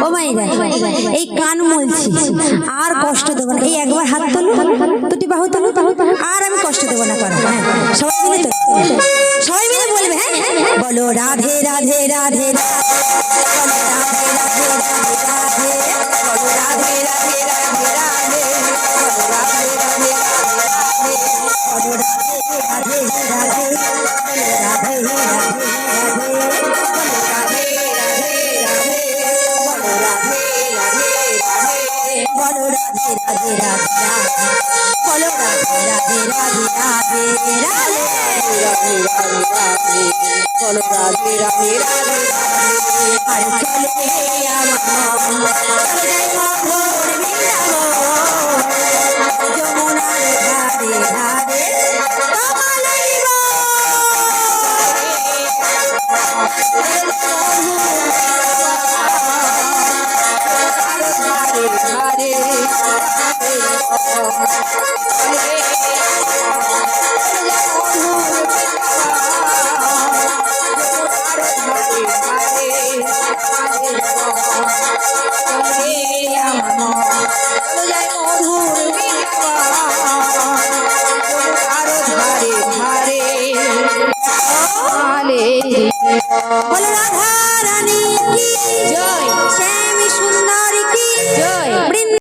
ও মাইরা এই কান মলছি আর কষ্ট দেব না। এই একবার হাত তোলো, দুটি বাহু তোলো, আর আমি কষ্ট দেব না। করো সবাই মিলে তো, সবাই মিলে বলবে। হ্যাঁ বলো রাধে রাধে রাধে রাধে, বলো রাধে রাধে রাধে রাধে, বলো রাধে রাধে রাধে রাধে, বলো রাধে রাধে রাধে রাধে, বলো রাধে রাধে রাধে, বলো রাধে রাধে রাধে, বলো রাধে বলো রাধে রাধে রাধে, বলো রাধে রাধে রাধে রাধে, রাধে রাধে রাধে রাধে, বলো রাধে রাধে রাধে রাধে। আর চলে আমার চলে যাই মধুর বৃন্দাবন, যমুনার ধারে ধারে কমলের বলো রাধা রানী কি জয়, শ্যাম সুন্দর কি জয়।